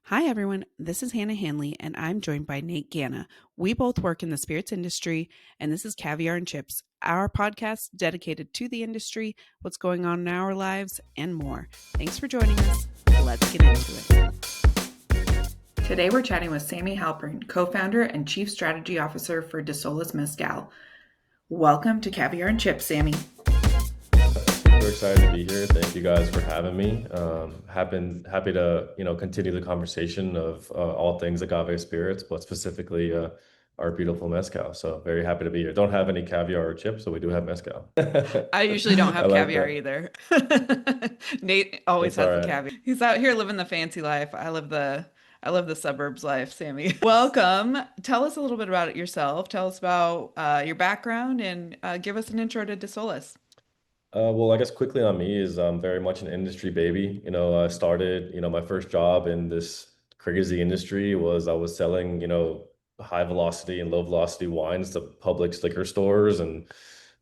Hi, everyone. This is Hannah Hanley, and I'm joined by Nate Ganna. We both work in the spirits industry, and this is Caviar and Chips, our podcast dedicated to the industry, what's going on in our lives, and more. Thanks for joining us. Let's get into it. Today, we're chatting with Sammy Halpern, co-founder and chief strategy officer for Desolas Mezcal. Welcome to Caviar and Chips, Sammy. Super excited to be here. Thank you guys for having me. Happy to continue the conversation of all things agave spirits, but specifically our beautiful mezcal. So very happy to be here. Don't have any caviar or chips, so we do have mezcal. I usually don't I have like caviar that. either. Nate always That's all has the right. caviar. He's out here living the fancy life. I live the suburbs life, Sammy. Welcome. Tell us a little bit about it yourself. Tell us about your background and give us an intro to Desolas. Well, I guess quickly on me is I'm very much an industry baby. I started, my first job in this crazy industry was I was selling, high velocity and low velocity wines to public liquor stores and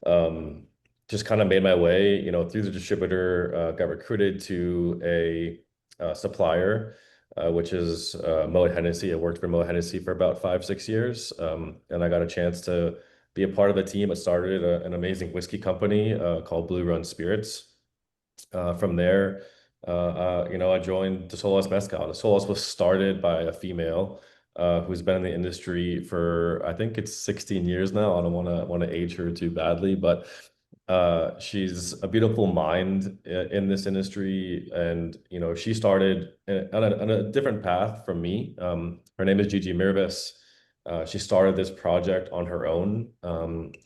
um, just kind of made my way, through the distributor, got recruited to a supplier, which is Moët Hennessy. I worked for Moët Hennessy for about 5, 6 years, and I got a chance to be a part of the team that started an amazing whiskey company called Blue Run Spirits. From there, I joined Desolas Mezcal. Desolas was started by a female who's been in the industry for I think it's 16 years now. I don't want to age her too badly, but she's a beautiful mind in this industry, and she started on a different path from me. Her name is GG Mirvis. She started this project on her own,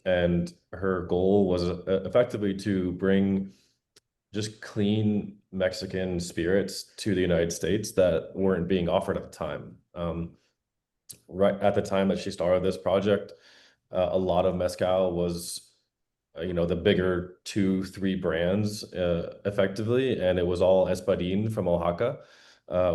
and her goal was effectively to bring just clean Mexican spirits to the United States that weren't being offered at the time. Right at the time that she started this project, a lot of mezcal was, the bigger two, three brands effectively, and it was all Espadin from Oaxaca,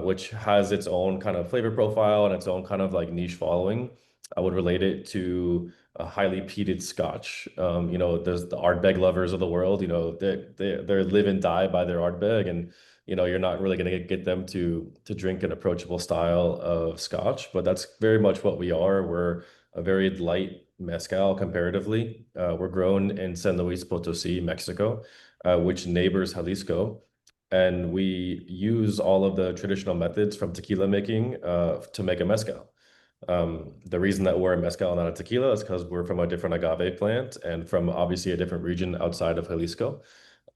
which has its own kind of flavor profile and its own kind of like niche following. I would relate it to a highly peated Scotch. There's the Ardbeg lovers of the world. They live and die by their Ardbeg, and you're not really going to get them to drink an approachable style of Scotch, but that's very much what we are. We're a very light mezcal comparatively. We're grown in San Luis Potosí, Mexico, which neighbors Jalisco. And we use all of the traditional methods from tequila making to make a mezcal. The reason that we're a mezcal and not a tequila is because we're from a different agave plant and from obviously a different region outside of Jalisco.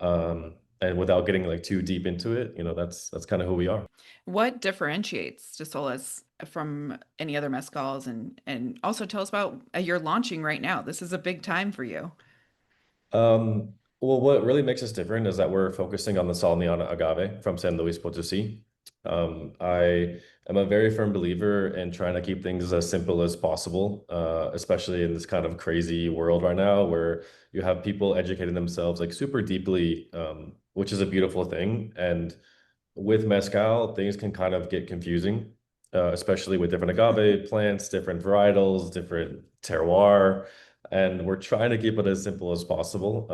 And without getting like too deep into it, that's kind of who we are. What differentiates Desolas from any other mezcals, and also tell us about you're launching right now. This is a big time for you. Well, what really makes us different is that we're focusing on the Salmiana agave from San Luis Potosí. I am a very firm believer in trying to keep things as simple as possible, especially in this kind of crazy world right now where you have people educating themselves like super deeply, which is a beautiful thing. And with mezcal, things can kind of get confusing, especially with different agave plants, different varietals, different terroir, and we're trying to keep it as simple as possible.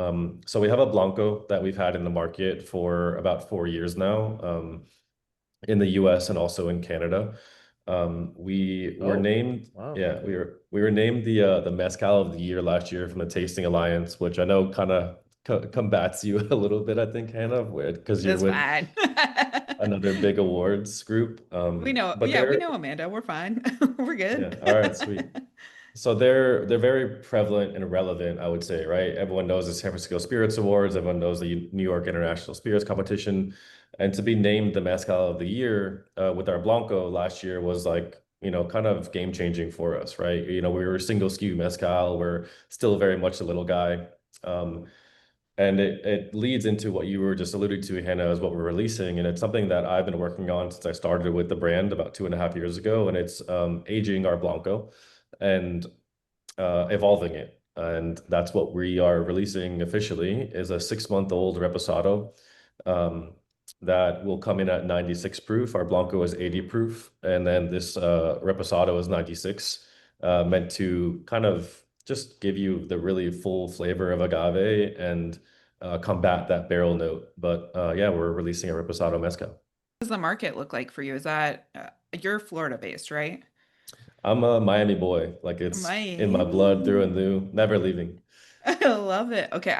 So we have a Blanco that we've had in the market for about 4 years now, in the US and also in Canada. We were Oh, named, wow. yeah, we were named the Mezcal of the Year last year from the Tasting Alliance, which I know kind of combats you a little bit, I think, Hannah, because you're It's with fine. another big awards group. We know, But yeah, we they're know Amanda. We're fine. We're Yeah, good. all right, sweet. So they're very prevalent and relevant, I would say, right? Everyone knows the San Francisco Spirits Awards, everyone knows the New York International Spirits Competition, and to be named the Mezcal of the Year with our Blanco last year was like, kind of game changing for us, right? We were single SKU mezcal, we're still very much a little guy. Um, and it leads into what you were just alluding to, Hannah, is what we're releasing. And it's something that I've been working on since I started with the brand about 2.5 years ago. And it's aging our Blanco and evolving it. And that's what we are releasing officially is a 6-month-old Reposado that will come in at 96 proof. Our Blanco is 80 proof. And then this Reposado is 96, meant to kind of just give you the really full flavor of agave and combat that barrel note. But yeah, we're releasing a Reposado Mezcal. What does the market look like for you? Is that You're Florida based, right? I'm a Miami boy. Like it's in my blood through Miami. and through. Never leaving. I love it. Okay,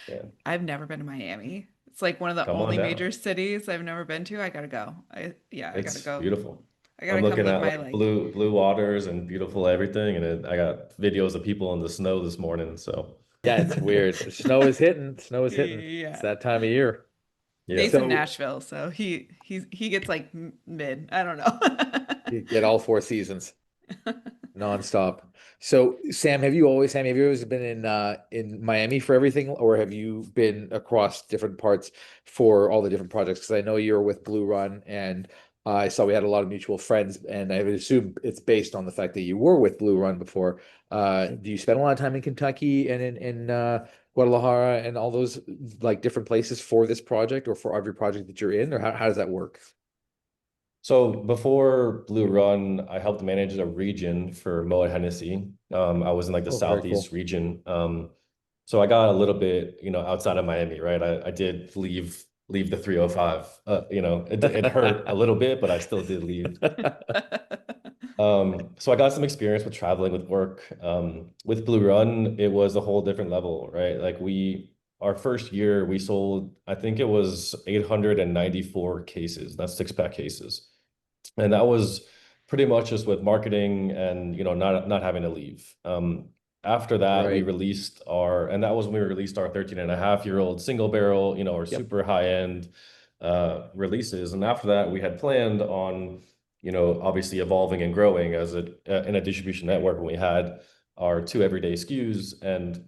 Yeah, I've never been to Miami. It's like one of the come on only down. major cities I've never been to. I gotta go. I gotta It's go. beautiful. I I'm gotta come looking live at my like life. blue waters and beautiful everything, and I got videos of people in the snow this morning. So Yeah, it's weird. Snow is hitting. Snow is hitting. It's Yeah. that time of year. yeah. Nate's in So Nashville, so he gets like mid. I don't know. you get all 4 seasons nonstop. So Sam, have you always been in Miami for everything, or have you been across different parts for all the different projects? Because I know you're with Blue Run, and I saw we had a lot of mutual friends, and I would assume it's based on the fact that you were with Blue Run before. Do you spend a lot of time in Kentucky and in Guadalajara and all those like different places for this project or for every project that you're in, or how does that work? So before Blue Run, I helped manage a region for Moët Hennessy. I was in like the Oh, very Southeast cool. region. So I got a little bit, outside of Miami, right? I did leave the 305. It hurt a little bit, but I still did leave. So I got some experience with traveling with work. With Blue Run, it was a whole different level, right? Like our first year, we sold, I think it was 894 cases. That's six-pack cases. And that was pretty much just with marketing and, not having to leave. After that, we Right. released and that was when we released our 13.5-year-old single barrel, our Yep. super high-end releases. And after that, we had planned on, obviously evolving and growing in a distribution network when we had our two everyday SKUs. And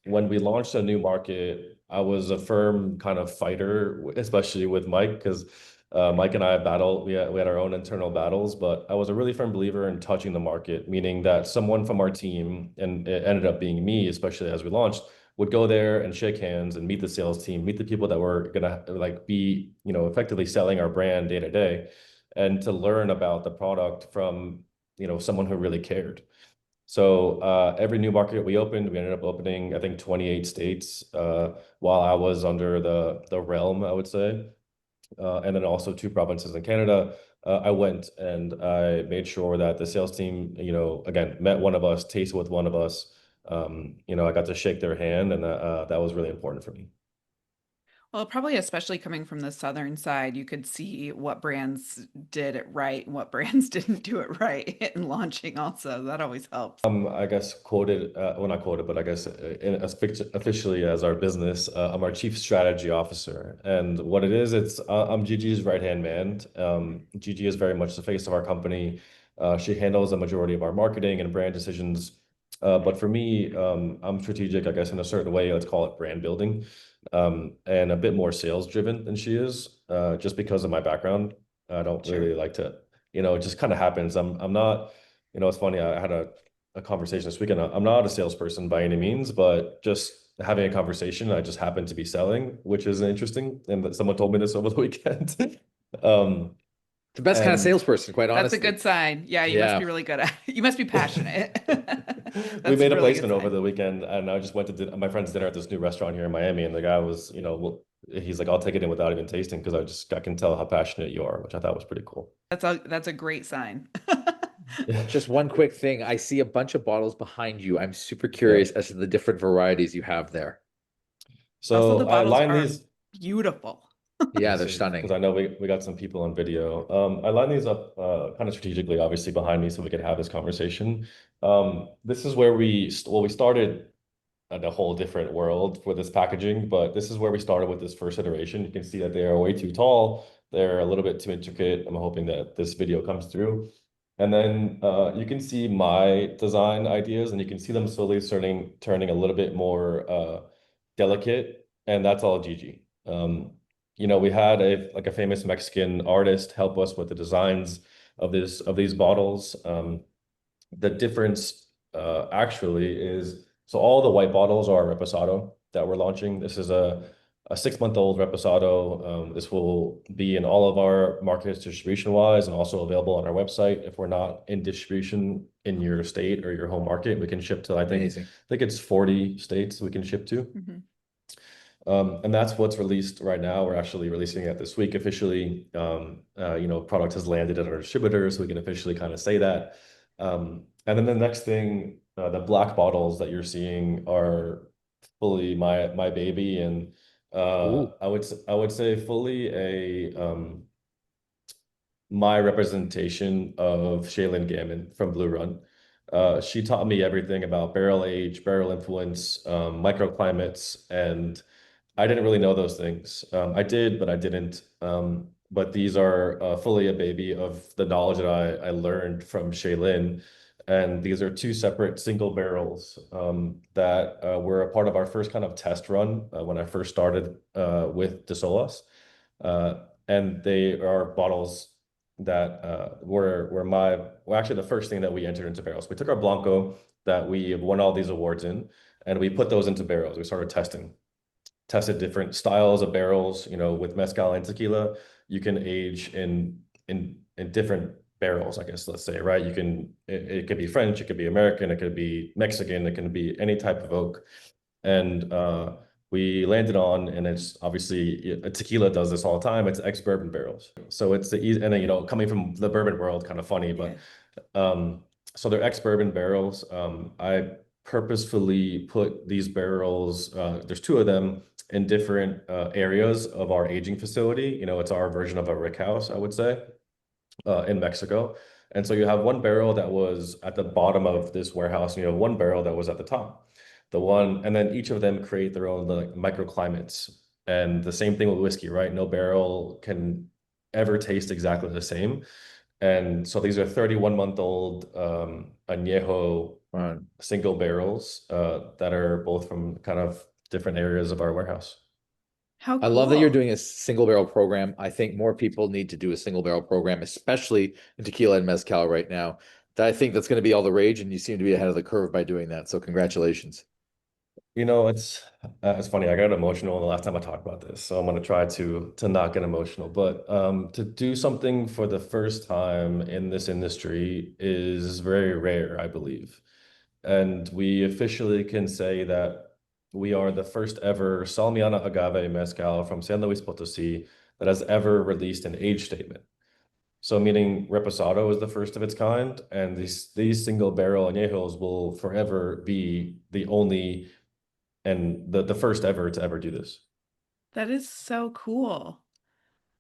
when we launched a new market, I was a firm kind of fighter, especially with Mike, because Mike and I battled. We had our own internal battles, but I was a really firm believer in touching the market, meaning that someone from our team, and it ended up being me, especially as we launched, would go there and shake hands and meet the sales team, meet the people that were gonna like be, effectively selling our brand day to day, and to learn about the product from, someone who really cared. So every new market we opened, we ended up opening, I think, 28 states while I was under the realm, I would say. And then also two provinces in Canada. I went and I made sure that the sales team, again, met one of us, tasted with one of us. I got to shake their hand, and that was really important for me. Well, probably especially coming from the southern side, you could see what brands did it right and what brands didn't do it right in launching also. That always helps. I guess quoted, well, not quoted, but I guess officially as our business, I'm our chief strategy officer. And what it is, I'm Gigi's right-hand man. Gigi is very much the face of our company. She handles the majority of our marketing and brand decisions. But for me, I'm strategic, I guess, in a certain way. Let's call it brand building, and a bit more sales driven than she is, just because of my background. I don't Sure. really like to, it just kind of happens. I'm not. It's funny. I had a conversation this weekend. I'm not a salesperson by any means, but just having a conversation, I just happen to be selling, which is interesting. And that someone told me this over the weekend. Um, The best kind of and salesperson, quite That's a honestly. good sign. Yeah, you must be Yeah. really good at it. You must be passionate. we That's a made a really good placement over sign. the weekend, and I just went to my friend's dinner at this new restaurant here in Miami, and the guy was, he's like, "I'll take it in without even tasting because I can tell how passionate you are," which I thought was pretty cool. That's a great sign. Just one quick thing. I see a bunch of bottles behind you. I'm super Yeah. curious as to the different varieties you have there. Also, the So I bottles line are these. beautiful. Let me Yeah, they're see, because I stunning. know we got some people on video. I line these up kind of strategically, obviously, behind me so we could have this conversation. This is where we started at a whole different world for this packaging, but this is where we started with this first iteration. You can see that they are way too tall. They're a little bit too intricate. I'm hoping that this video comes through. And then you can see my design ideas, and you can see them slowly turning a little bit more delicate, and that's all Gigi. We had a famous Mexican artist help us with the designs of these bottles. The difference actually is, so all the white bottles are Reposado that we're launching. This is a 6-month-old Reposado. This will be in all of our markets distribution wise, and also available on our website. If we're not in distribution in your state or your home market, we can ship to, I think Amazing. it's 40 states we can ship to. Mhm. And that's what's released right now. We're actually releasing it this week officially. Product has landed at our distributor, so we can officially kind of say that. And then the next thing, the black bottles that you're seeing are fully my baby, and Ooh, I would say fully my representation of Shaylin Gammon from Blue Run. She taught me everything about barrel age, barrel influence, microclimates, and I didn't really know those things. I did, but I didn't. But these are fully a baby of the knowledge that I learned from Shaylin. And these are two separate single barrels that were a part of our first kind of test run when I first started with Desolas. Uh, and they are bottles that were actually the first thing that we entered into barrels. We took our Blanco that we have won all these awards in, and we put those into barrels. We started tested different styles of barrels. With mezcal and tequila, you can age in different barrels, I guess, let's say, right? It could be French, it could be American, it could be Mexican, it can be any type of oak. And we landed on, and it's obviously tequila does this all the time. It's ex-bourbon barrels. So it's the easy, and then, coming from the bourbon world, kind of funny, but so they're ex-bourbon barrels. I purposefully put these barrels, there's two of them in different areas of our aging facility. It's our version of a rick house, I would say, in Mexico. And so you have one barrel that was at the bottom of this warehouse, and you have one barrel that was at the top. And then each of them create their own like microclimates. And the same thing with whiskey, right? No barrel can ever taste exactly the same. And so these are 31-month-old añejo wow. single barrels that are both from kind of different areas of our warehouse. How I love that you're cool. doing a single barrel program. I think more people need to do a single barrel program, especially in tequila and mezcal right now. I think that's going to be all the rage, and you seem to be ahead of the curve by doing that. So congratulations. It's funny. I got emotional the last time I talked about this, so I'm gonna try to not get emotional. But to do something for the first time in this industry is very rare, I believe. And we officially can say that we are the first ever Salmiana agave mezcal from San Luis Potosí that has ever released an age statement. So meaning Reposado is the first of its kind, and these single barrel añejos will forever be the only and the first ever to ever do this. That is so cool.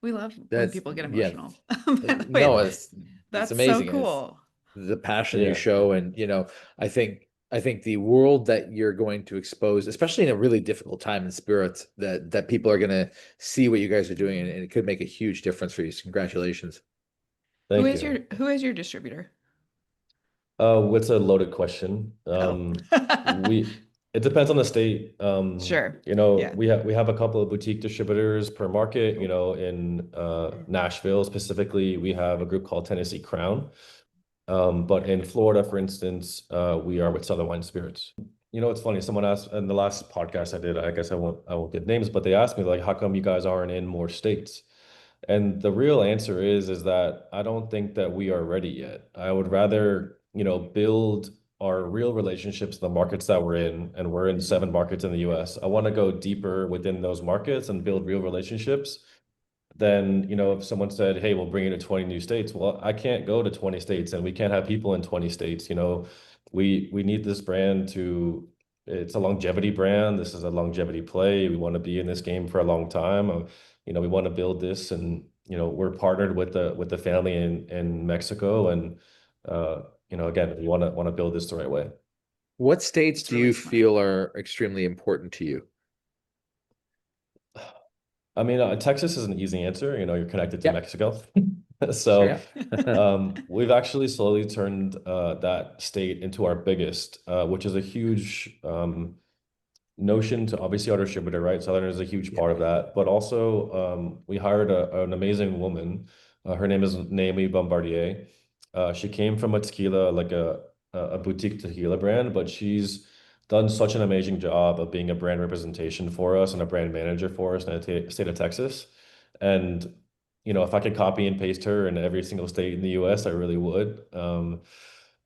We love when That's people get yeah. emotional. By the way, No, it's that's so amazing. And it's cool. the passion you Yeah. show, and I think the world that you're going to expose, especially in a really difficult time in spirits, that people are going to see what you guys are doing, and it could make a huge difference for you. So congratulations. Thank you. Who is your distributor? What's a loaded question? Oh. It depends on the state. Sure. Yeah. We have a couple of boutique distributors per market. In Nashville specifically, we have a group called Tennessee Crown. But in Florida, for instance, we are with Southern Wine Spirits. It's funny. Someone asked in the last podcast I did, I guess I won't get names, but they asked me like, how come you guys aren't in more states? And the real answer is that I don't think that we are ready yet. I would rather, build our real relationships in the markets that we're in, and we're in 7 markets in the US. I want to go deeper within those markets and build real relationships. Then, if someone said, hey, we'll bring you to 20 new states, well, I can't go to 20 states and we can't have people in 20 states. We need this brand it's a longevity brand. This is a longevity play. We want to be in this game for a long time. We want to build this, and we're partnered with the family in Mexico, and again, we want to build this the right way. What states It's do really you smart. feel are extremely important to you? I mean, Texas is an easy answer. You're connected to Yep. Mexico. Sure. So Yeah. we've actually slowly turned that state into our biggest, which is a huge notion to obviously our distributor, right? Southern is a huge part of that. But also, we hired an amazing woman. Her name is Naomi Bombardier. She came from a tequila, like a boutique tequila brand, but she's done such an amazing job of being a brand representation for us and a brand manager for us in the state of Texas. And if I could copy and paste her in every single state in the US, I really would.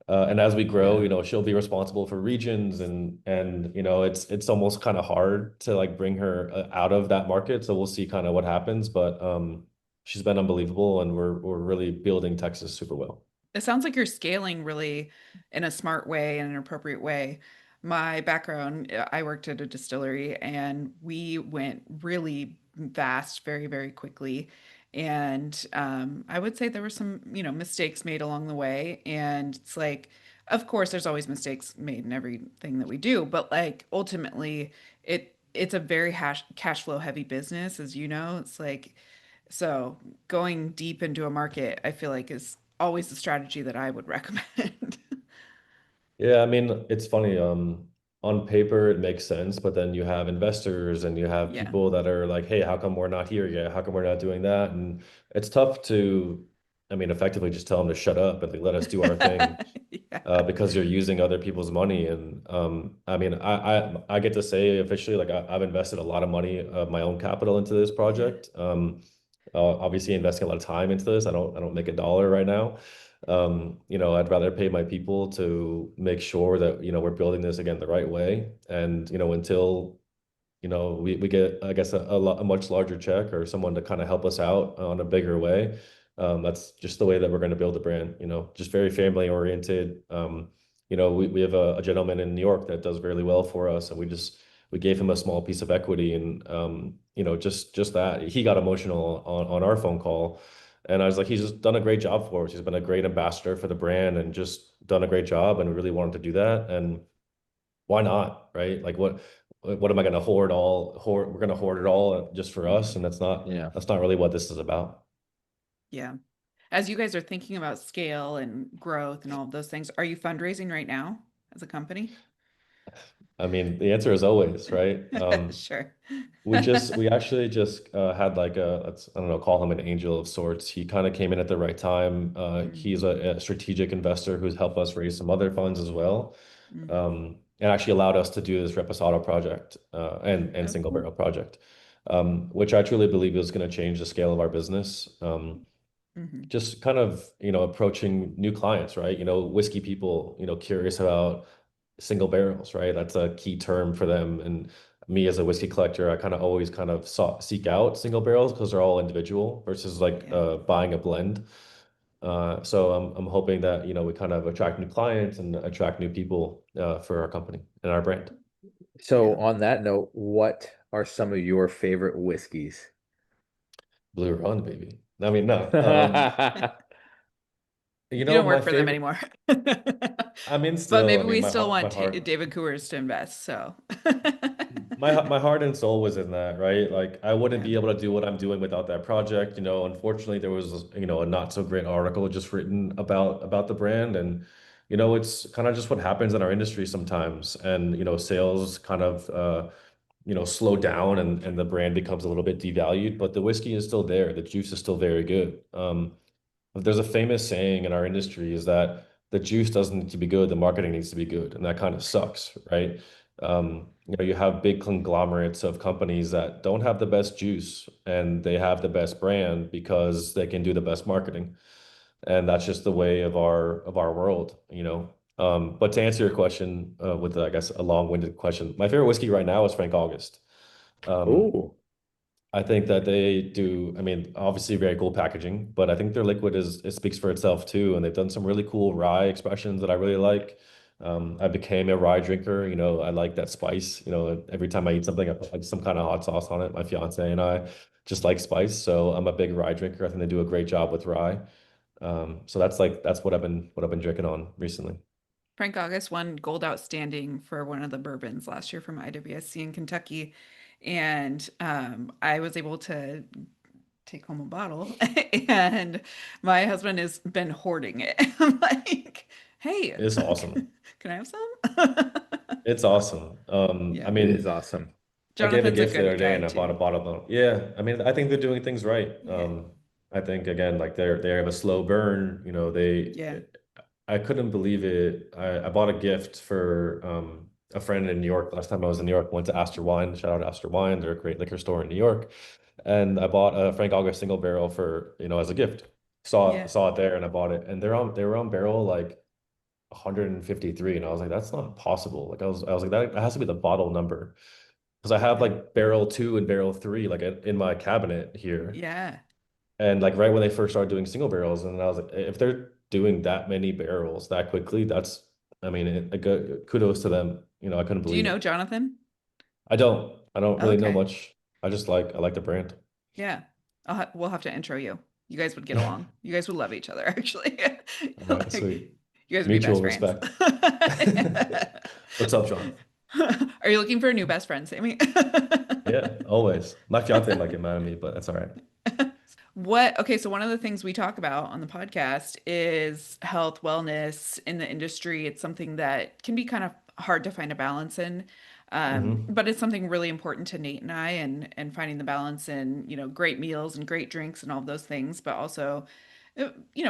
And as we grow, Yeah. she'll be responsible for regions and it's almost kind of hard to like bring her out of that market. So we'll see kind of what happens, but she's been unbelievable and we're really building Texas super well. It sounds like you're scaling really in a smart way and an appropriate way. My background, I worked at a distillery and we went really fast, very, very quickly. And I would say there were some, mistakes made along the way. And it's like, of course, there's always mistakes made in everything that we do, but like ultimately, it's a very cash flow heavy business, as you know. It's like so going deep into a market, I feel like is always the strategy that I would recommend. Yeah, I mean, it's funny. On paper it makes sense, but then you have investors and you have Yeah. people that are like, hey, how come we're not here yet? How come we're not doing that? And it's tough to, I mean, effectively just tell them to shut up and like, let us do our thing. Yeah. Because you're using other people's money. And I mean, I get to say officially, like I've invested a lot of money of my own capital into this Yeah. project. Obviously investing a lot of time into this. I don't make a dollar right now. I'd rather pay my people to make sure that, we're building this again the right way. And, until we get, I guess, a much larger check or someone to kind of help us out on a bigger way. That's just the way that we're going to build a brand, just very family oriented. We have a gentleman in New York that does really well for us, and we gave him a small piece of equity, and just that he got emotional on our phone call, and I was like, he's just done a great job for us. He's been a great ambassador for the brand and just done a great job, and we really wanted to do that, and why not, right? Like what am I going to hoard? We're going to hoard it all just for us, Mhm. and Yeah. that's not really what this is about. Yeah. As you guys are thinking about scale and growth and all of those things, are you fundraising right now as a company? I mean, the answer is always, right? Sure. We actually just had like I don't know, call him an angel of sorts. He kind of came in at the right time. Mm, He's a strategic investor who's helped us raise some other funds as well, mhm. and actually allowed us to do this Reposado project and Oh, single cool. barrel project, which I truly believe is going to change the scale of our business. Hmm. Just kind of, approaching new clients, right? Whiskey people, curious about single barrels, right? That's a key term for them. And me as a whiskey collector, I kind of always kind of seek out single barrels because they're all individual versus like Yeah. buying a blend. So I'm hoping that, we kind of attract new clients and attract new people for our company and our brand. So Yeah. on that note, what are some of your favorite whiskeys? Blue Run, baby. I mean, no. You don't My work for them favorite, anymore. I mean, But still, I maybe mean, we my still heart, my want heart. David Coors to invest. So, My heart and soul was in that, right? Like I wouldn't yeah. be able to do what I'm doing without that project. Unfortunately, there was, a not so great article just written about the brand, and it's kind of just what happens in our industry sometimes. And sales kind of slow down, and the brand becomes a little bit devalued, but the whiskey is still there. The juice is still very good. There's a famous saying in our industry is that the juice doesn't need to be good, the marketing needs to be good, and that kind of sucks, right? You have big conglomerates of companies that don't have the best juice and they have the best brand because they can do the best marketing, and that's just the way of our world. But to answer your question, with I guess a long-winded question, my favorite whiskey right now is Frank August. Um, Oh, I think that they do, I mean, obviously very cool packaging, but I think their liquid it speaks for itself too. And they've done some really cool rye expressions that I really like. I became a rye drinker, I like that spice. Every time I eat something, I put like some kind of hot sauce on it. My fiance and I just like spice. So I'm a big rye drinker. I think they do a great job with rye. So that's what I've been drinking on recently. Frank August won gold outstanding for one of the bourbons last year from IWSC in Kentucky. And I was able to take home a bottle, and my husband has been hoarding it. I'm like, hey, It's awesome. can I have some? It's awesome. I Yeah. it is mean, awesome. I gave a Jonathan's a gift the other good day guy and I bought a too. bottle of, yeah, I mean, I think they're doing things right. Yeah. I think again, like they have a slow burn, Yeah. I couldn't believe it. I bought a gift for a friend in New York. Last time I was in New York, went to Astor Wine. Shout out Astor Wine. They're a great liquor store in New York. And I bought a Frank August single barrel for, as a gift. Saw Yeah. saw it there and I bought it. And they were on barrel like 153, and I was like, that's not possible. Like I was like, that has to be the bottle number, because I have like barrel 2 and barrel 3 like in my cabinet here. Yeah. And like right when they first started doing single barrels, and I was like, if they're doing that many barrels that quickly, that's, I mean, kudos to them. I couldn't Do you believe know it. Jonathan? I don't really know Okay. much. I like the brand. Yeah. We'll have to intro you. You guys would get along. You guys would love each other, actually. All right, Like, sweet. you guys would be best Mutual friends. respect. What's up, John? Are you looking for a new best friend, Sammy? Yeah, always. My fiance might get mad at me, but that's all right. Okay, so one of the things we talk about on the podcast is health, wellness in the industry. It's something that can be kind of hard to find a balance in. Hmm. But it's something really important to Nate and I, and finding the balance in, great meals and great drinks and all of those things, but also,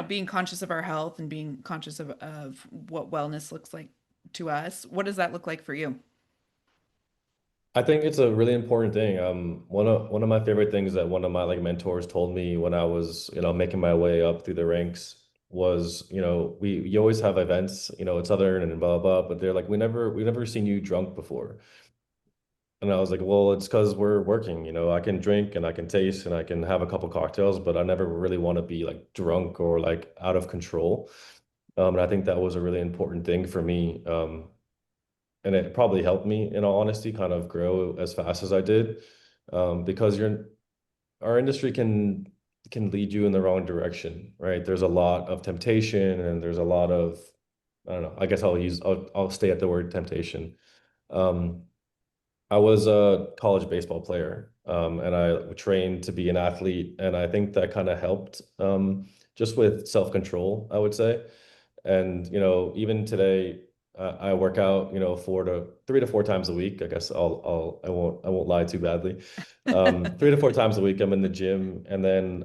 being conscious of our health and being conscious of what wellness looks like to us. What does that look like for you? I think it's a really important thing. One of my favorite things that one of my like mentors told me when I was, making my way up through the ranks was, you always have events, it's Southern and blah blah, but they're like, we never seen you drunk before. And I was like, well, it's because we're working, I can drink and I can taste and I can have a couple cocktails, but I never really want to be like drunk or like out of control. And I think that was a really important thing for me. And it probably helped me, in all honesty, kind of grow as fast as I did, because our industry can lead you in the wrong direction, right? There's a lot of temptation, and there's a lot of, I don't know. I guess I'll stay at the word temptation. Um, I was a college baseball player, and I trained to be an athlete, and I think that kind of helped, just with self-control, I would say. And even today, I work out, 3 to 4 times a week. I guess I won't lie too badly. 3 to 4 times a week, I'm in the gym, and then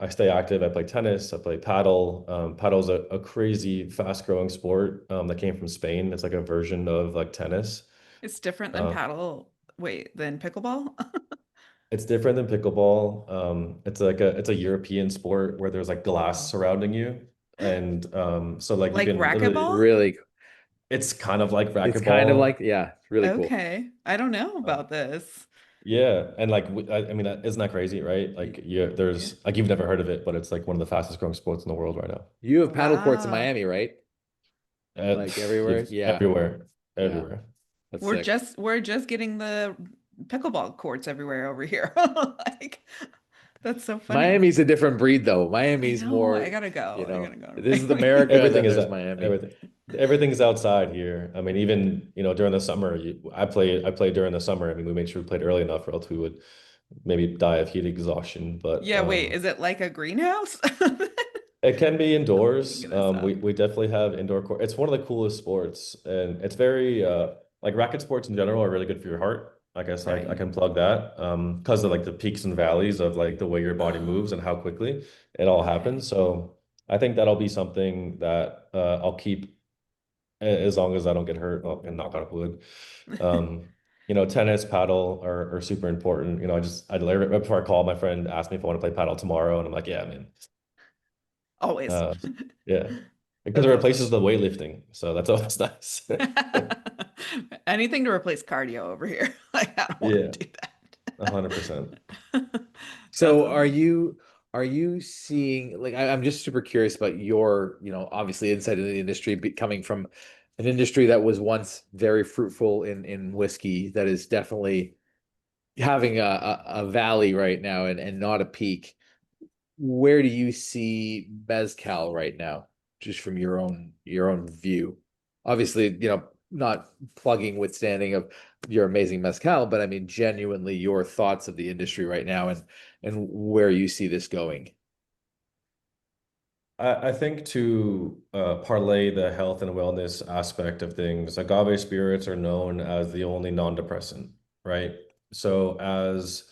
I stay active. I play tennis. I play paddle. Paddle's a crazy fast-growing sport, that came from Spain. It's like a version of like tennis. It's different than Um, paddle. Wait, than pickleball? it's different than pickleball. It's a European sport where there's like glass surrounding you, and so like you Like can literally. racquetball? Really, It's kind of like it's kind of like, racquetball. yeah, really cool. Okay. I don't know Uh, about this. yeah, and like I mean, isn't that crazy, right? Y- Like there's like you've never heard of it, but it's like one of the fastest growing sports in the world right now. You have paddle courts in Wow. Miami, right? Like everywhere? You've Yeah, everywhere, yeah, everywhere. that's We're sick. just we're just getting the pickleball courts everywhere over here. Like, that's so funny. Miami's a different breed, though. I Miami's know. I more, gotta go. I gotta go to this is Miami. America, and Everything then is there's Miami. everything. Everything's outside here. I mean, even during the summer, I played during the summer. I mean, we made sure we played early enough, or else we would maybe die of heat exhaustion. But Yeah, wait, is it like a greenhouse? it can be I'm indoors. gonna stop. We definitely have indoor court. It's one of the coolest sports, and it's very like racket sports in general are really good for your heart. I guess I Right. can plug that, because of like the peaks and valleys of like the way your body moves and Oh, how quickly it all okay. happens. So I think that'll be something that I'll keep as long as I don't get hurt. Well, and knock on wood. Um, tennis, paddle are super important. I right before I called, my friend asked me if I want to play paddle tomorrow, and I'm like, yeah, man. Always. Uh, yeah, because it That's awesome. replaces the weightlifting, so that's always nice. Anything to replace cardio over here. Like, I don't want Yeah, to do 100%. that. That's So awesome. are you seeing, like, I'm just super curious about your, obviously insight into the industry, coming from an industry that was once very fruitful in whiskey, that is definitely having a valley right now, and not a peak. Where do you see Mezcal right now, just from your own view? Obviously, not plugging withstanding of your amazing Mezcal, but I mean genuinely your thoughts of the industry right now, and where you see this going. I think to parlay the health and wellness aspect of things, agave spirits are known as the only non-depressant, right? So as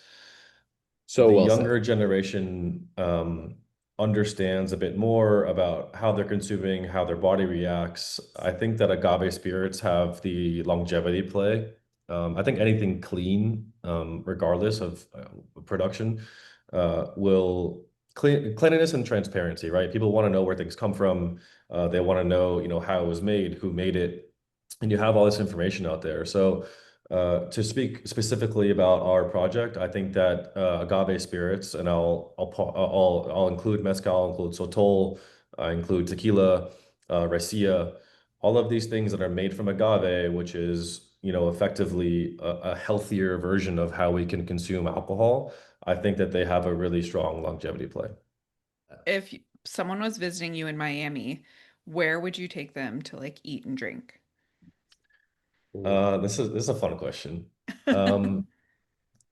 So the well said. younger generation understands a bit more about how they're consuming, how their body reacts, I think that agave spirits have the longevity play. I think anything clean, regardless of production, will cleanliness and transparency, right? People want to know where things come from. They want to know, how it was made, who made it, and you have all this information out there. So, to speak specifically about our project, I think that agave spirits, and I'll include mezcal, I'll include sotol, I include tequila, raicilla, all of these things that are made from agave, which is, effectively a healthier version of how we can consume alcohol. I think that they have a really strong longevity play. If someone was visiting you in Miami, where would you take them to like eat and drink? This is a fun question. Um,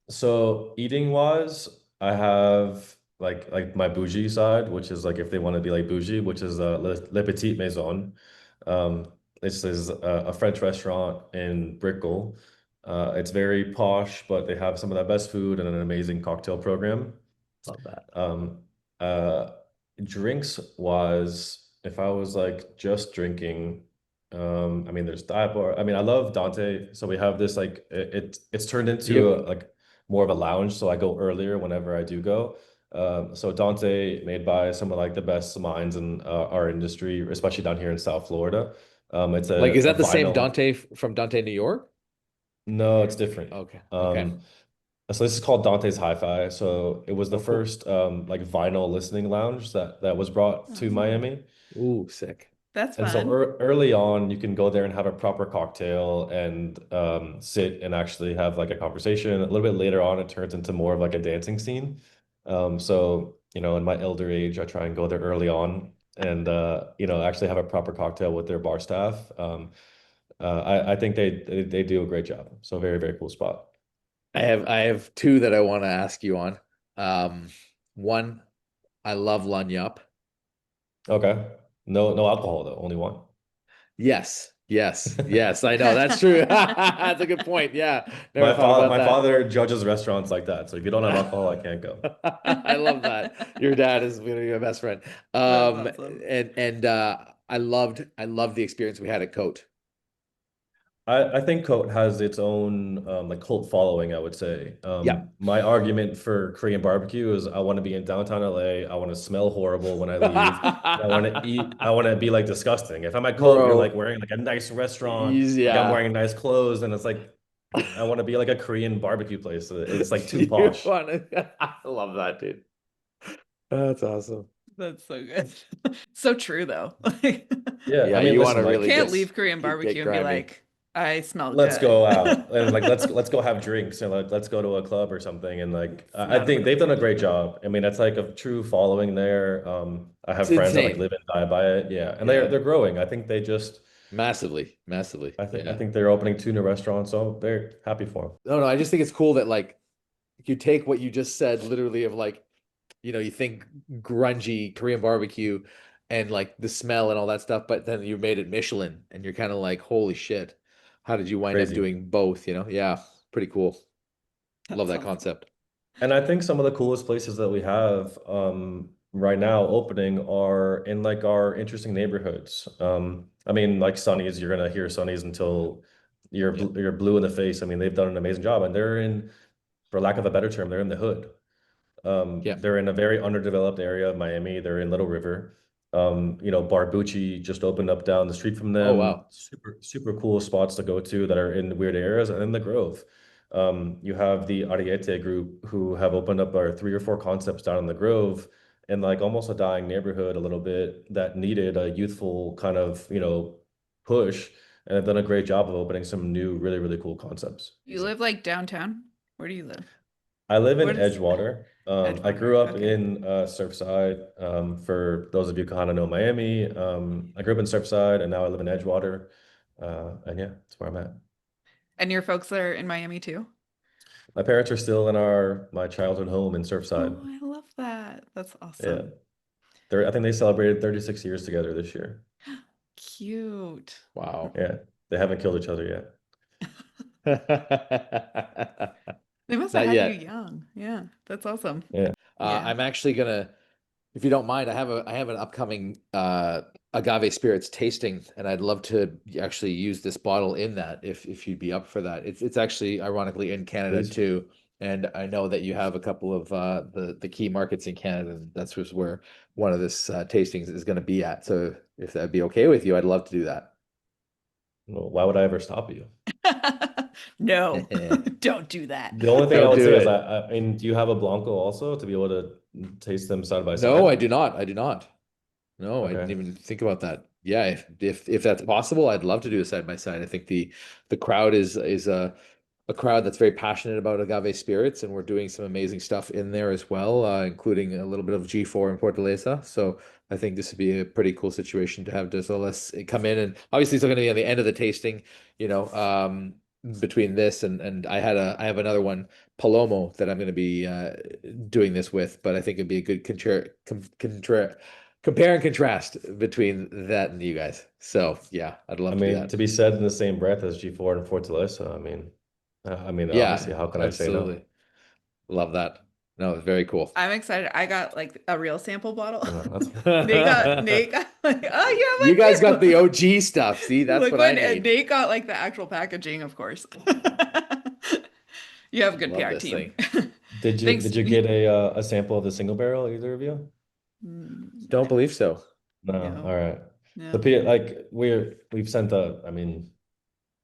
so eating wise, I have like my bougie side, which is like if they want to be like bougie, which is Le Petit Maison. This is a French restaurant in Brickell. It's very posh, but they have some of the best food and an amazing cocktail program. Love that. Um, uh, Drinks wise, if I was like just drinking, I mean, there's dive bar. I mean, I love Dante, so we have this like it's turned into Yep. like more of a lounge, so I go earlier whenever I do go. So Dante, made by some of like the best minds in our industry, especially down here in South Florida. It's Like, is a that the same vinyl. Dante from Dante, New York? No, it's different. Okay. Okay. Um, so this is called Dante's Hi-Fi. So it was the Oh, cool. first like vinyl listening lounge that was brought to Oh, Miami. Ooh, sick. that's And so fun. early on, you can go there and have a proper cocktail and sit and actually have like a conversation. A little bit later on, it turns into more of like a dancing scene. So, in my elder age, I try and go there early on and actually have a proper cocktail with their bar staff. I think they do a great job. So very, very cool spot. I have two that I want to ask you on. One, I love Lagniappe. Okay. No alcohol though, only one. Yes, yes, yes. I know that's true. That's a good point. Yeah, never My thought father about my that. father judges restaurants like that. So if you don't have alcohol, I can't go. I love that. Your dad is gonna be my best friend. That's awesome. And I loved the experience we had at Coat. I think Coat has its own like cult following, I would say. Yeah. My argument for Korean barbecue is I want to be in downtown LA. I want to smell horrible when I leave. I want to eat, I want to be like disgusting. If I'm at Coat, you're like Bro, wearing like a nice restaurant, like I'm yeah. wearing nice clothes, and it's like I want to be like a Korean barbecue place. It's like too You posh. wanna I love that, dude. That's awesome. That's so good. So true though. Yeah, I Yeah, mean, you want listen, to like really Can't get leave Korean get barbecue and be grimy. like, I smell let's good. go out and like let's go have drinks and like let's go to a club or something and like It's I not a think they've done a barbecue. great job. I mean, that's like a true following there. I It's have friends that like insane. live and die by it. Yeah, and they're Yeah. they're growing. I think they just Massively, massively. I Yeah. think they're opening two new restaurants, so they're happy for them. No, no, I just think it's cool that like you take what you just said literally of like, you think grungy Korean barbecue and like the smell and all that stuff, but then you made it Michelin and you're kind of like, holy shit, how did you wind up Crazy. doing both, Yeah, pretty cool. Love That's that awesome. concept. And I think some of the coolest places that we have right now opening are in like our interesting neighborhoods. I mean, like Sonny's, you're gonna hear Sonny's until Yeah. you're blue in the face. I mean, they've done an amazing job, and they're in, for lack of a better term, they're in the hood. Yeah. They're in a very underdeveloped area of Miami. They're in Little River. Barbucci just opened up down the street from Oh, them. wow. Super, super cool spots to go to that are in weird areas. And then the Grove. You have the Ariete group who have opened up our 3 or 4 concepts down in the Grove in like almost a dying neighborhood a little bit that needed a youthful kind of, push. And have done a great job of opening some new, really, really cool concepts. You live like downtown? Where do you live? I live in What is Edgewater. I Edgewater? grew up Okay. in Surfside. For those of you who kind of know Miami, I grew up in Surfside, and now I live in Edgewater. And yeah, that's where I'm at. And your folks are in Miami too? My parents are still in my childhood home in Oh, Surfside. I love that. That's Yeah, awesome. I think they celebrated 36 years together this year. Cute. Wow. Yeah, they haven't killed each other yet. They must have Not had you yet. young. Yeah, that's awesome. Yeah, Yeah. I'm actually gonna, if you don't mind, I have an upcoming agave spirits tasting, and I'd love to actually use this bottle in that if you'd be up for that. It's actually ironically in Canada please. too, And I know that you have a couple of the key markets in Canada, and that's just where one of this tastings is going to be at. So if that'd be okay with you, I'd love to do that. Well, why would I ever stop you? No, don't do that. The only thing I Don't would do say is, it. I mean, do you have a Blanco also to be able to taste them side by No, side? I do not. I do not. No, I didn't Okay. even think about that. Yeah, if that's possible, I'd love to do a side by side. I think the crowd is a crowd that's very passionate about agave spirits, and we're doing some amazing stuff in there as well, including a little bit of G4 in Fortaleza. So I think this would be a pretty cool situation to have Desolas come in, and obviously it's not going to be on the end of the tasting, you know, between this and I have another one, Palomo, that I'm going to be doing this with, but I think it'd be a good compare and contrast between that and you guys. So yeah, I'd I love to do mean, that. to be said in the same breath as G4 and Fortaleza, I mean, Yeah, obviously, how can I say no? absolutely. Love that. No, it's very cool. I'm excited. I got like a real sample bottle. That's Nate got like, oh, you You guys have got one the too. OG stuff. See, that's what I Liquid, and need. Nate got like the actual packaging, of course. You have a good Love PR this team. thing. Thanks. Did you get a sample of the single barrel, either of you? Don't believe so. No. No, All right. no. Like we've sent I mean,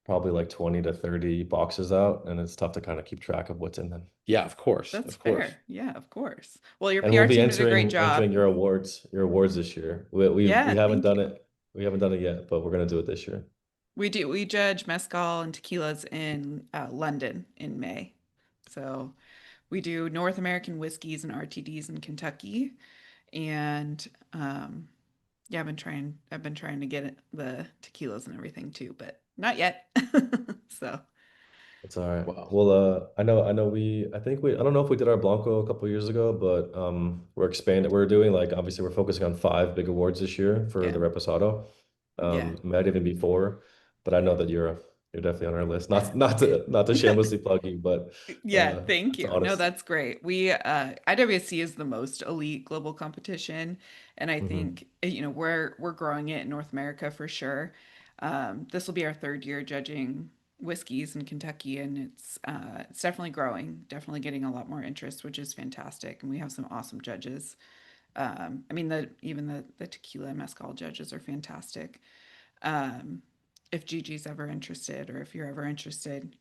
probably like 20 to 30 boxes out, and it's tough to kind of keep track of what's in them. Yeah, of course. That's Of course. fair. Yeah, of course. Well, your And we'll PR be team did a great entering job. your awards this year. We Yeah, haven't thank done you. it. We haven't done it yet, but we're gonna do it this year. We do. We judge mezcal and tequilas in London in May. So we do North American whiskeys and RTDs in Kentucky, and yeah, I've been trying to get the tequilas and everything too, but not yet. So It's all right. Wow. Well, I know I don't know if we did our Blanco a couple years ago, but we're expanding. We're doing, like, obviously we're focusing on 5 big awards this year for yeah, the Reposado. yeah, Might even be 4, but I know that you're definitely on our list. Not to shamelessly plug you, but yeah. Thank it's you. No, honest. that's great. We IWSC is the most elite global competition, and I Hmm. think we're growing it in North America for sure. This will be our third year judging whiskeys in Kentucky, and it's definitely growing, definitely getting a lot more interest, which is fantastic. And we have some awesome judges. I mean, the tequila and mezcal judges are fantastic. Um, if Gigi's ever interested, or if you're ever interested,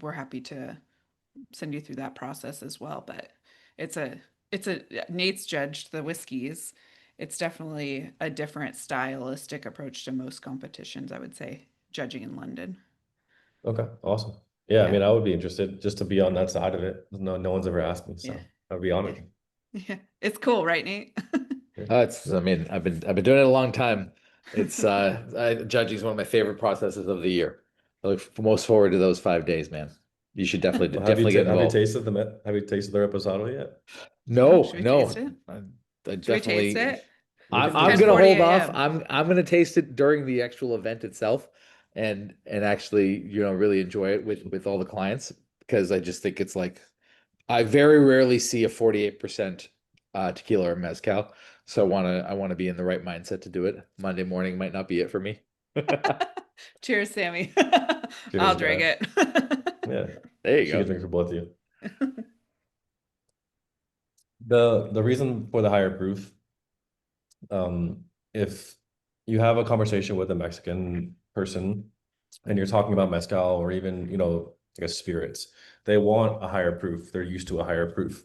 we're happy to send you through that process as well. But it's a it's a Nate's judged the whiskeys. It's definitely a different stylistic approach to most competitions, I would say, judging in London. Okay, awesome. Yeah, I Yeah, mean, I would be interested just to be on that side of it. No one's ever asked me, yeah, so I'd be yeah, honored. yeah. It's cool, right, Nate? Yeah. I mean, I've been doing it a long time. It's judging is one of my favorite processes of the year. I look most forward to those 5 days, man. You should Well, definitely get have you involved. tasted have you tasted the Reposado yet? Oh, No, should we taste no. it? I Should we taste definitely it? Looking It's for I'm this gonna 10:40 hold off. a.m. I'm gonna taste it during the actual event itself and actually, really enjoy it with all the clients, because I just think it's like I very rarely see a 48% tequila or mezcal. So I wanna be in the right mindset to do it. Monday morning might not be it for me. Cheers, Sammy. I'll Cheers, drink guys. it. There you She can go. drink for both of you. The reason for the higher proof, um, if you have a conversation with a Mexican person and you're talking about mezcal, or even, I guess spirits, they want a higher proof. They're used to a higher proof.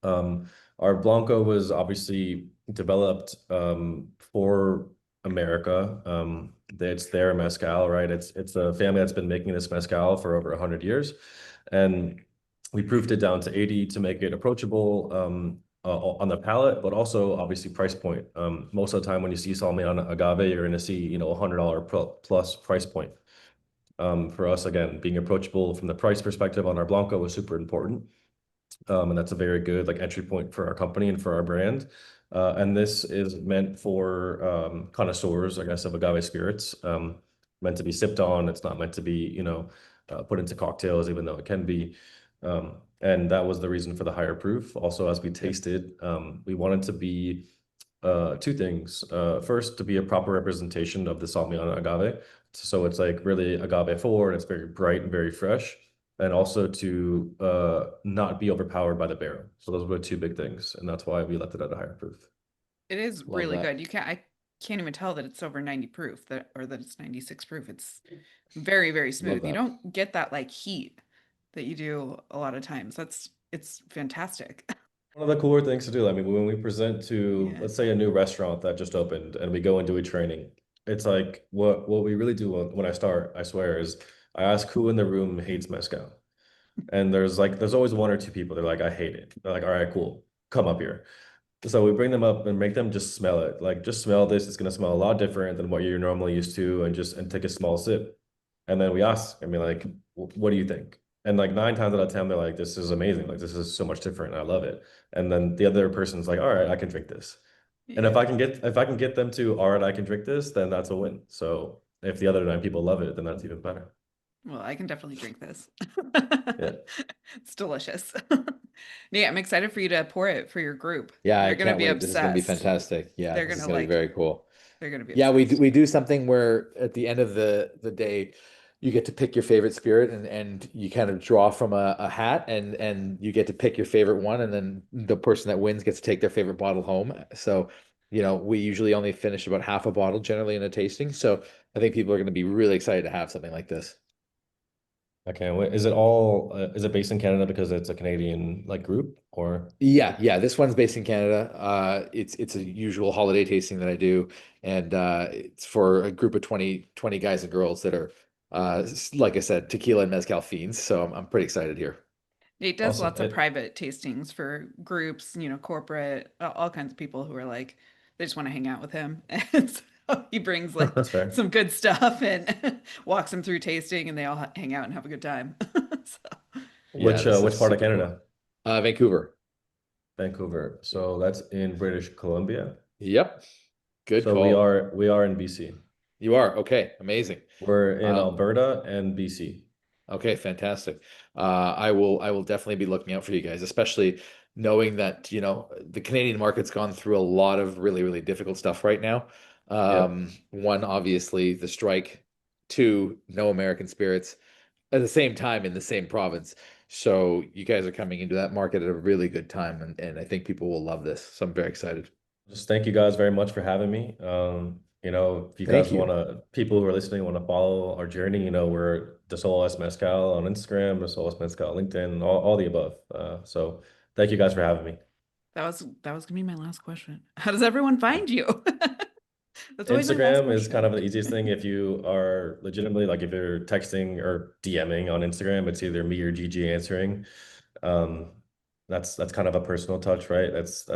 Um, our Blanco was obviously developed for America. It's their mezcal, right? It's a family that's been making this mezcal for over 100 years, and we proofed it down to 80 to make it approachable on the palate, but also obviously price point. Most of the time when you see Salmi on agave, you're going to see, $100 plus price point. For us, again, being approachable from the price perspective on our Blanco was super important. And that's a very good, like, entry point for our company and for our brand. And this is meant for connoisseurs, I guess, of agave spirits. Meant to be sipped on. It's not meant to be, put into cocktails, even though it can be. And that was the reason for the higher proof. Also, as we Yeah. tasted, we wanted to be two things. First, to be a proper representation of the Sauvignon agave. So it's like really agave forward. It's very bright and very fresh. and also to not be overpowered by the barrel. So those were two big things, and that's why we left it at a higher proof. It is Love really that. good. I can't even tell that it's over 90 proof or that it's 96 proof. It's very, very Love smooth. You that. don't get that like heat that you do a lot of times. It's fantastic. One of the cooler things to do, I mean, when we present to, Yeah. let's say, a new restaurant that just opened and we go and do a training, it's like what we really do when I start, I swear, is I ask who in the room hates mezcal. And there's always one or two people. They're like, I hate it. They're like, all right, cool. Come up here. So we bring them up and make them just smell it. Like, just smell this. It's gonna smell a lot different than what you're normally used to, and take a small sip. And then we ask, I mean, like, what do you think? And like 9 times out of 10, they're like, this is amazing. Like, this is so much different. I love it. And then the other person's like, all right, I can drink this. And Yeah. if I can get them to, all right, I can drink this, then that's a win. So if the other 9 people love it, then that's even better. Well, I can definitely drink this. Yeah. It's delicious. Yeah, I'm excited for you to pour it for your group. Yeah, I They're gonna can't be wait. This is gonna be obsessed. fantastic. Yeah, They're this is gonna gonna be like very it. cool. They're gonna be Yeah, obsessed. we do something where at the end of the day, you get to pick your favorite spirit, and you kind of draw from a hat, and you get to pick your favorite one, and then the person that wins gets to take their favorite bottle home. So, we usually only finish about half a bottle generally in a tasting. So I think people are going to be really excited to have something like this. I can't wait. Is it based in Canada because it's a Canadian like group or? Yeah. This one's based in Canada. It's a usual holiday tasting that I do, and it's for a group of 20 guys and girls that are, like I said, tequila and mezcal fiends. So I'm pretty excited here. Nate does Awesome. lots of private tastings for groups, corporate, all kinds of people who are like, they just want to hang out with him. And so he brings like That's fair. some good stuff and walks them through tasting and they all hang out and have a good time. So, Yeah, Which this which is part of super cool. Canada? Vancouver. Vancouver. So that's in British Columbia. Yep. Good So call. we are in BC. You are. Okay. Amazing. We're in Um, Alberta and BC. Okay, fantastic. I will definitely be looking out for you guys, especially knowing that, the Canadian market's gone through a lot of really, really difficult stuff right now. Yep. One, obviously the strike, two, no American spirits at the same time in the same province. So you guys are coming into that market at a really good time, and I think people will love this. So I'm very excited. Just thank you guys very much for having me. If you Thank guys you. people who are listening want to follow our journey, we're Desolas Mezcal on Instagram, Desolas Mezcal on LinkedIn, all the above. So thank you guys for having me. that was gonna be my last question. How does everyone find you? That's always my last Instagram is kind of question. the easiest thing if you are legitimately like if you're texting or DMing on Instagram, it's either me or GG answering. Um, that's kind of a personal touch, right? That's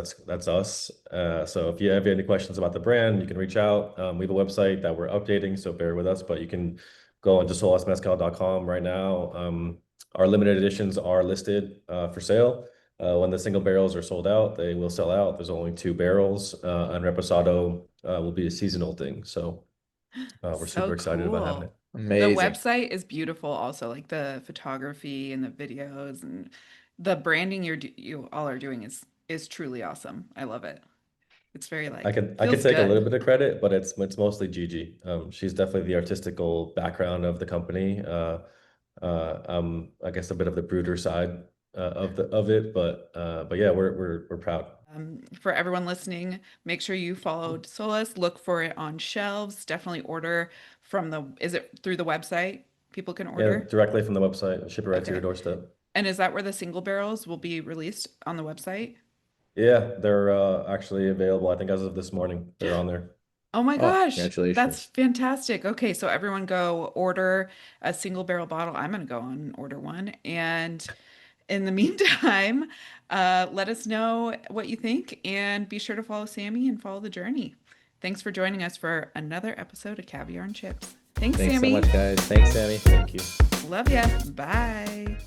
us. So if you have any questions about the brand, you can reach out. We have a website that we're updating, so bear with us, but you can go on desolasmezcal.com right now. Our limited editions are listed for sale. When the single barrels are sold out, they will sell out. There's only 2 barrels, and Reposado will be a seasonal thing. So we're super So excited about having cool. it. The Amazing. website is beautiful also, like the photography and the videos and the branding you all are doing is truly awesome. I love it. It's very like I could feels take a little good. bit of credit, but it's mostly Gigi. She's definitely the artistical background of the company. I guess a bit of the brooder side of it, but yeah, we're proud. For everyone listening, make sure you follow Solus, look for it on shelves. Definitely order is it through the website? People can Yeah, order? directly from the website, ship it right to your Okay. doorstep. And is that where the single barrels will be released on the website? Yeah, they're actually available. I think as of this morning, they're on there. Oh my Oh, gosh, that's congratulations. fantastic. Okay, so everyone go order a single barrel bottle. I'm gonna go on and order one. And in the meantime, let us know what you think and be sure to follow Sammy and follow the journey. Thanks for joining us for another episode of Caviar and Chips. Thanks, Thanks so much, Sammy. guys. Thanks, Sammy. Thank you. Love ya. Bye.